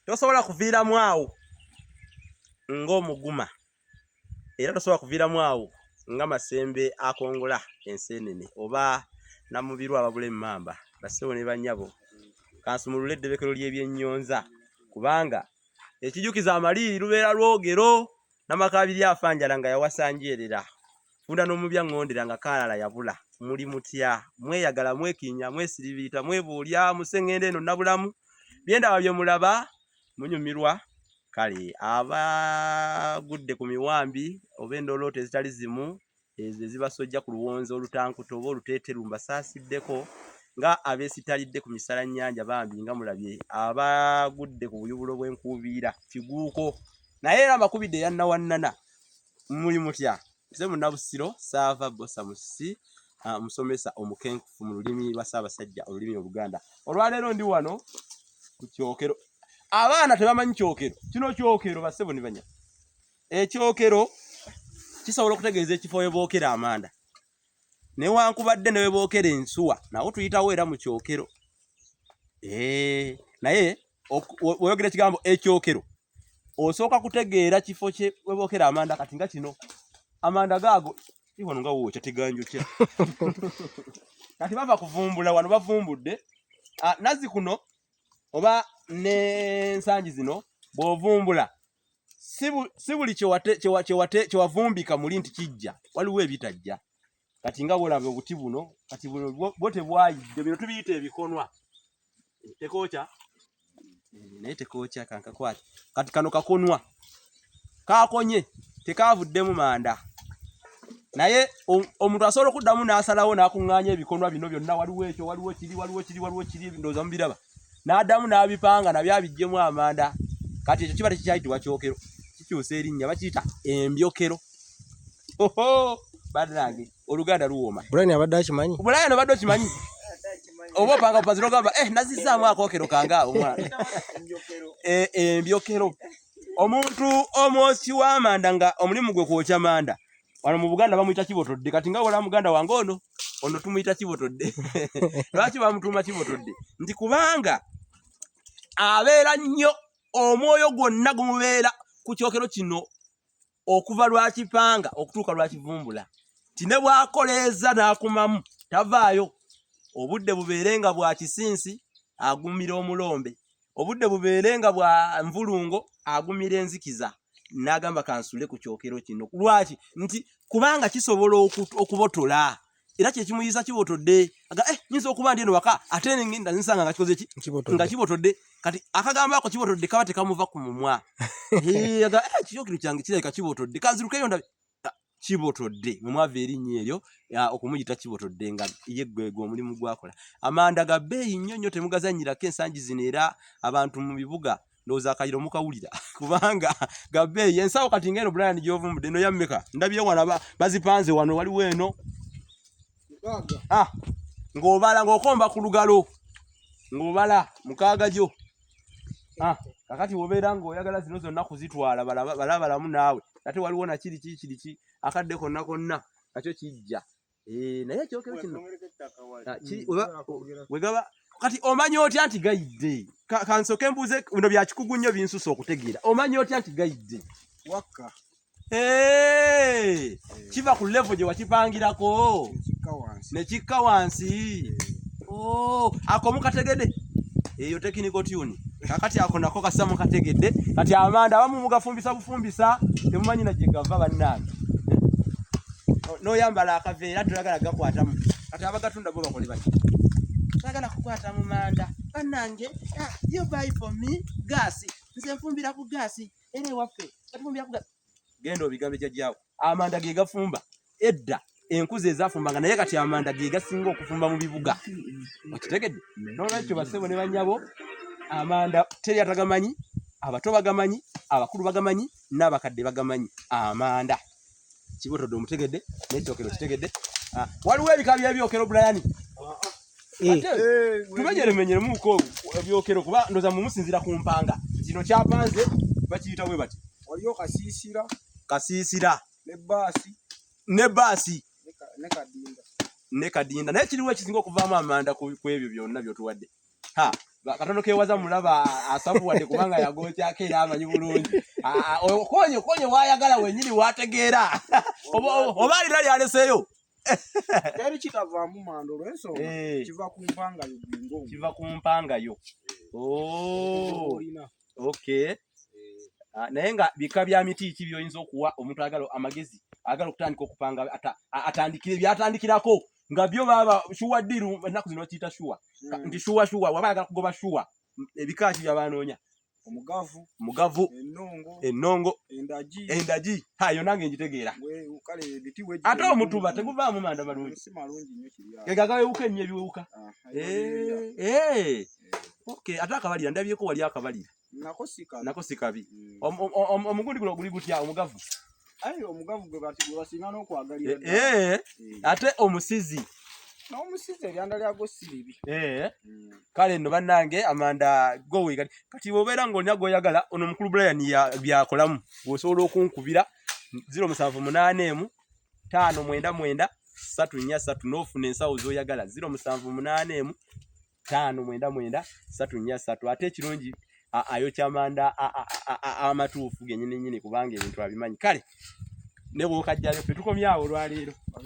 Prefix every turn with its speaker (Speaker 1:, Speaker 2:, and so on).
Speaker 1: tosobola kuviiramu awo ng'omuguma era tosobola kuviiramu awo nga Masembe akongola enseenene oba namubirwa ababula emmamba bassebo ne bannyabo kansumulula eddebekero ly'ebyennyonza kubanga ekijukiza amaliri lubeera lwogero namakabiri afanjala nga yawasanjerera funda n'omubya ngondera nga kalala yabula muli mutya mweyagala mwekinya mwesiribita mwebuulya musengende eno nabulamu byendaba bye mulaba munyumirwa kale abagudde ku miwambi oba endolooto ezitali zimu ezo ezibasojja ku luwonzi olutankuto oba oluteeteru mbasaasideko nga abeesitalidde ku misala nnyanja bambi nga mulabye abagudde ku buyubulo bw'enkuubiira kiguuko naye era amakubidde yannawannana muli mutya nze Munnabusiro Saava Bosa Musisi musomesa omukenkufu mu lulimi lwa Ssaabasajja olulimi Oluganda olwaleero ndi wano ku kyokero abaana tebamanyi kyokero kino kyokero bassebo ne banya ekyokero kisobola okutegeeza ekifo we bookera amanda newankubadde ne we bookera ensuwa nawo tuyitawo era mu kyokero naye oyogera ekigambo ekyokero osooka kutegeera kifo kye we bookera amanda kati nga kino amanda gaago wano nga wookya teganjukya kati bava kuvumbula wano bavumbudde nazi kuno oba n'ensangi zino bw'ovumbula si buli kyewavumbika muli nti kijja waliwo ebitajja kati nga bwolaba obuti buno kati buno bwo tebwayidde bino tubiyita ebikonwa tekookya naye tekookya kankakwata kati kano kakonwa kakonye tekaavuddemu manda naye omuntu asobola okuddamu n'asalawo n'akuŋŋaanya ebikonwa bino byonna waliwo ekyo waliwo kiri ndowooza mubiraba n'addamu n'abipanga nabyo abiggyemu amanda kati ekyo kiba tekikyayitibwa kyokero kikyusa erinnya bakiyita embyokero bannange Oluganda luwooma
Speaker 2: Brian abadde akimanyi
Speaker 1: Brian abadde okimanyi oba opanga bupaziro gamba nazizaamu akookero kanga omwana embyokero omuntu omwosi w'amanda nga omulimu gwe kwokya manda wano mu Buganda bamuyita kibotodde kati nga wala muganda wange ono tumuyita kibotodde lwaki bamutuuma kibotodde nti kubanga abeera nnyo omwoyo gwonna gumubeera ku kyokero kino okuva lwakipanga okutuuka lwakivumbula tine bwakoleeza n'akumamu tavaayo obudde bubeerenga bwa kisinsi agumira omulombe obudde bubeerenga bwa nvulungo agumira enzikiza n'agamba kansule ku kyokero kino lwaki nti kubanga kisobola okubotola era kye kimuyisa kibotodde aga nyinza okuba ndi eno waka ate ngenda nsanga nga kikoze ki nga kibotodde kati akagamba ako kibotodde kaba tekamuva ku mumwa aga kyokero kyange kirabika kibotodde kanzirukeyo ndabe kibotodde mumwava erinnya eryo okumuyita kibotodde nga ye gwego omulimu gwakola amanda ga bbeeyi nnyo nnyo temugazanyirako ensangi zino era abantu mu bibuga ndowooza akayiro mukawulira kubanga ga bbeeyi ensawo kati ngeno Brian gy'ovumbudde eno yammeka ndabye wano bazipanze wano waliwo eno ng'obala ng'okomba ku lugalo ng'obala mukaaga gyo kakati wobeera ng'oyagala zino zonna kuzitwala balabalamu naawe ate waliwo nakiri akadde konna konna nakyo kijja naye ekyokero kino wegaba kati omanyi otya nti gayidde kansoke mbuuze bino byakikugu nnyo binsusa okutegeera omanyi otya nti gayidde
Speaker 3: waka
Speaker 1: kiva ku levo gye wakipangirako nekikka wansi ako mukategedde eyo tekiniko tuni kakati ako nako kassa mukategedde kati amanda abamu mugafumbisa bufumbisa temumanyi na gye gava bannange n'oyambala akaveera tuyagala gakwatamu kati abagatunda bo bakole bati tagala kukwata mu manda bannange you buy for me gaasi nze nfumbira ku gaasi ere waffe katufumbira ku gaasi genda obigambe jjajjaawo amanda ge gafumba edda enkuzi ezafumbanga naye kati amanda ge gasinga okufumba mu bibuga okitegedde n'olwekyo bassebo ne bannyabo amanda teri atagamanyi abato bagamanyi abakulu bagamanyi n'abakadde bagamanyi amanda kibotodde omutegedde n'ekyokero kitegedde waliwo ebika by'ebyokero Brian tumenyeremenyeremuko ebyokero kuba ndoza mumusinzira ku mpanga kino kyapanze bakiyita bwe bati
Speaker 3: waliyo kasiisira
Speaker 1: ne baasi
Speaker 3: ne kadinda
Speaker 1: naye kiriwo ekisinga okuvaamu amanda ku ebyo byonna byotuwadde katono kewaza mulaba asabuwadde kubanga yagokyako era amanyi bulungi. Okonye wayagala wenyini wategeera oba alina lyaleseeyo.
Speaker 3: Teri kitavaamu manda olw'ensonga kiva ku mpangayo gwingo.
Speaker 1: Kiva ku mpangayo. Okay. Naye nga bika bya miti ki byoyinza okuwa omuntu agalo amagezi agalo kutandika okupanga atandikire byatandikirako nga byo baba shuwa diru ennaku zino kiyita shuwa. Nti shuwa waba agala kugoba shuwa ebika ki byabanoonya. Mugavu, ennongo, endagi. Hayo nange njitegeera. Ate omutuba teguvaamu manda malungi. Gegagawewuka ennyo ebiwuka. Okay, ate akabalira ndabyeko wali akabalira. Nako sikabi. Omugundi guno guli gutya omugavu.
Speaker 3: Omugavu gwe basinga n'okwagalira.
Speaker 1: Ate omusizi.
Speaker 3: N'omusizi eryanda lyago siribi.
Speaker 1: Kale nno bannange amanda gowe kati bobeera ng'olina goyagala ono mukulu Brian byakolamu. Osobola okunkubira 078 599 343 n'ofuna ensawo z'oyagala 078 599 343. Ate ekirungi ayokya amanda amatuufu gennyini kubanga ebintu abimanyi. Kale ne bw'okajjayo ffe tukomyawo olwaleero.